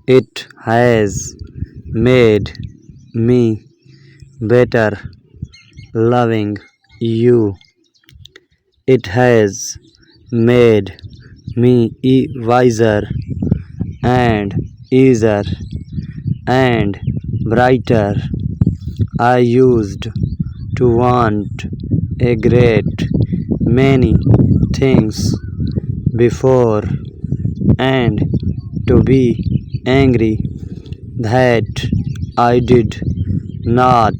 It has made me better loving you. It has made me wiser and easier and brighter. I used to want a great many things before and to be angry that I did not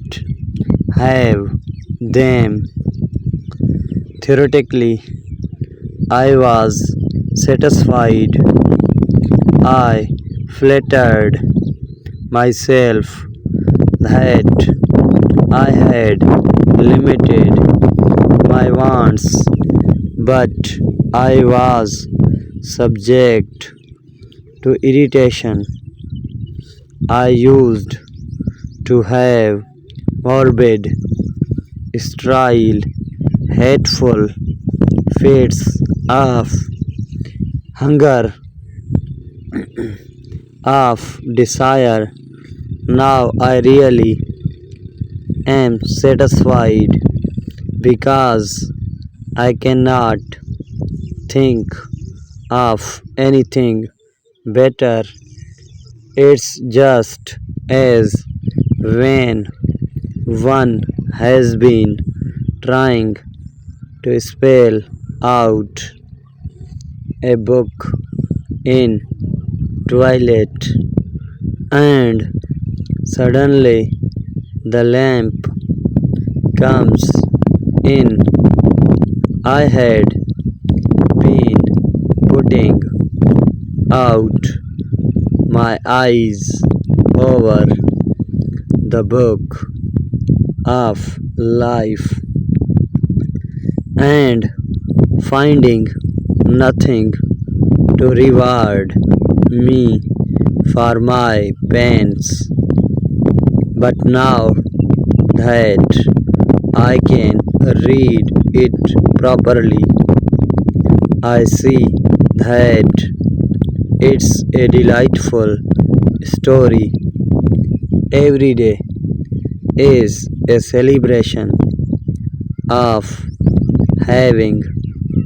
have them. Theoretically, I was satisfied. I flattered myself that I had limited my wants, but I was subject to irritation. I used to have morbid, sterile, hateful fits of hunger, of desire. Now I really am satisfied because I cannot think of anything better. It's just as when one has been trying to spell out a book in twilight and suddenly the lamp comes in. I had been putting out my eyes over the book of life and finding nothing to reward me for my pains. But now that I can read it properly, I see that it's a delightful story. Every day is a celebration of having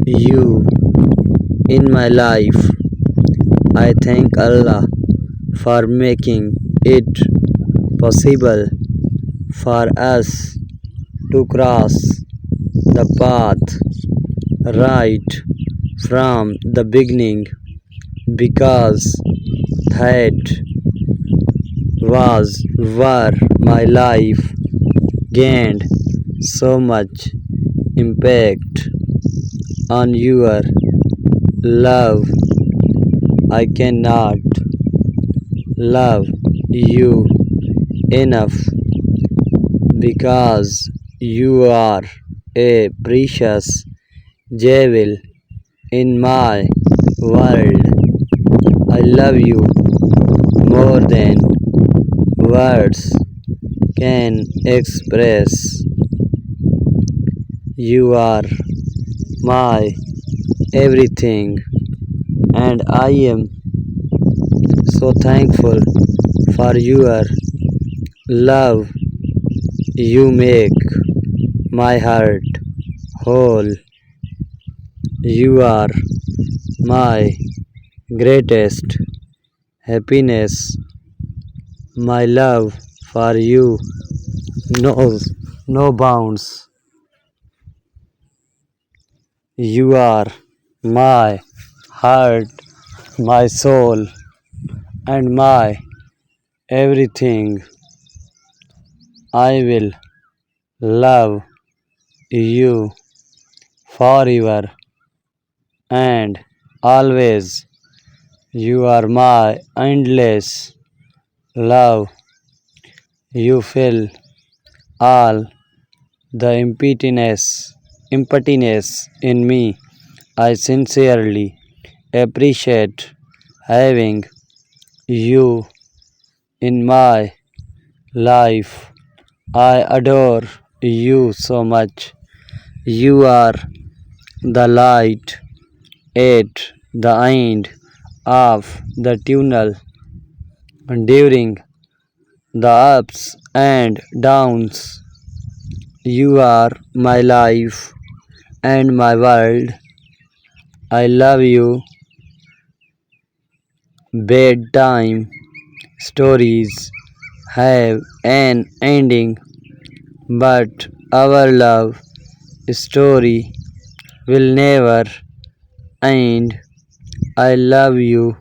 you in my life. I thank Allah for making it possible for us to cross the path right from the beginning, because that was where my life gained so much impact on your love. I cannot love you enough because you are a precious jewel in my world. I love you more than words can express. You are my everything, and I am so thankful for your love. You make my heart whole. You are my greatest happiness. My love for you knows no bounds. You are my heart, my soul, and my everything. I will love you forever and always. You are my endless love. You fill all the emptiness in me. I sincerely appreciate having you in my life. I adore you so much. You are the light at the end of the tunnel. during the ups and downs. You are my life and my world. I love you. Bedtime stories have an ending, but our love story will never end. I love you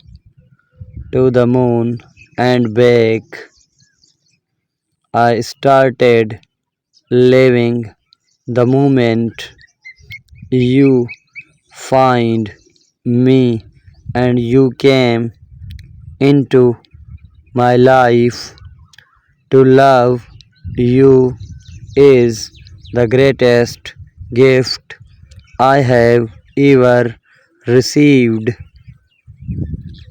to the moon and back. I started living the moment you find me and you came into my life. To love you is the greatest gift I have ever received.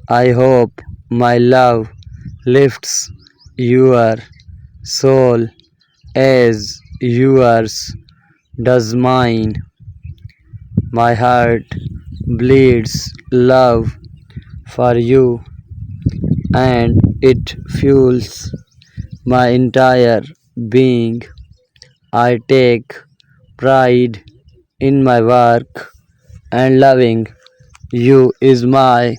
I hope my love lifts your soul as yours does mine. My heart bleeds love for you and it fuels my entire being. I take pride in my work and loving you is my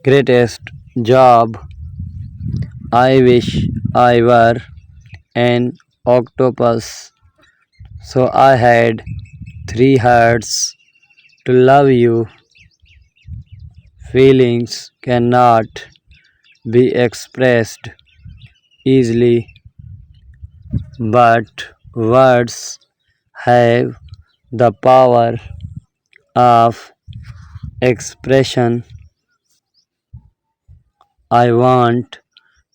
greatest job. I wish I were an octopus so I had three hearts to love you. Feelings cannot be expressed easily, but words have the power of expression. I want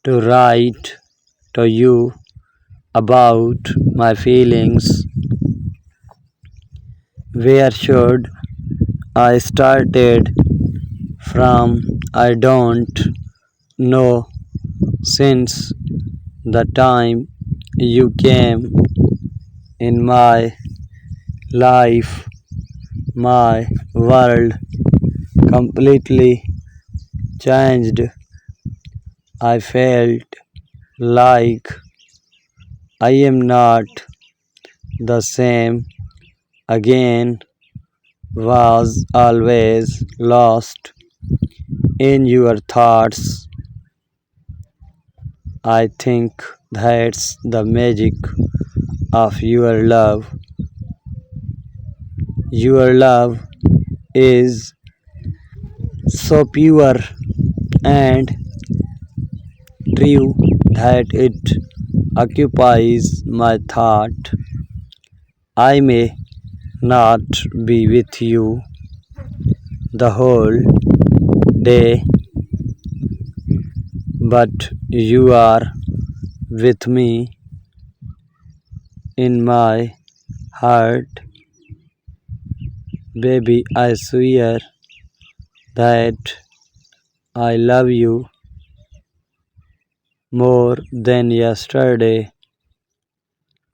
to write to you about my feelings. Where should I started from? I don't know. Since the time you came in my life, my world completely changed. I felt like I am not the same again, was always lost in your thoughts. I think that's the magic of your love. Your love is so pure and true that it occupies my thought. I may not be with you the whole day, but you are with me in my heart. Baby, I swear that I love you more than yesterday.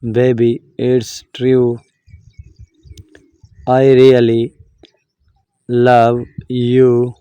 Baby, it's true. I really love you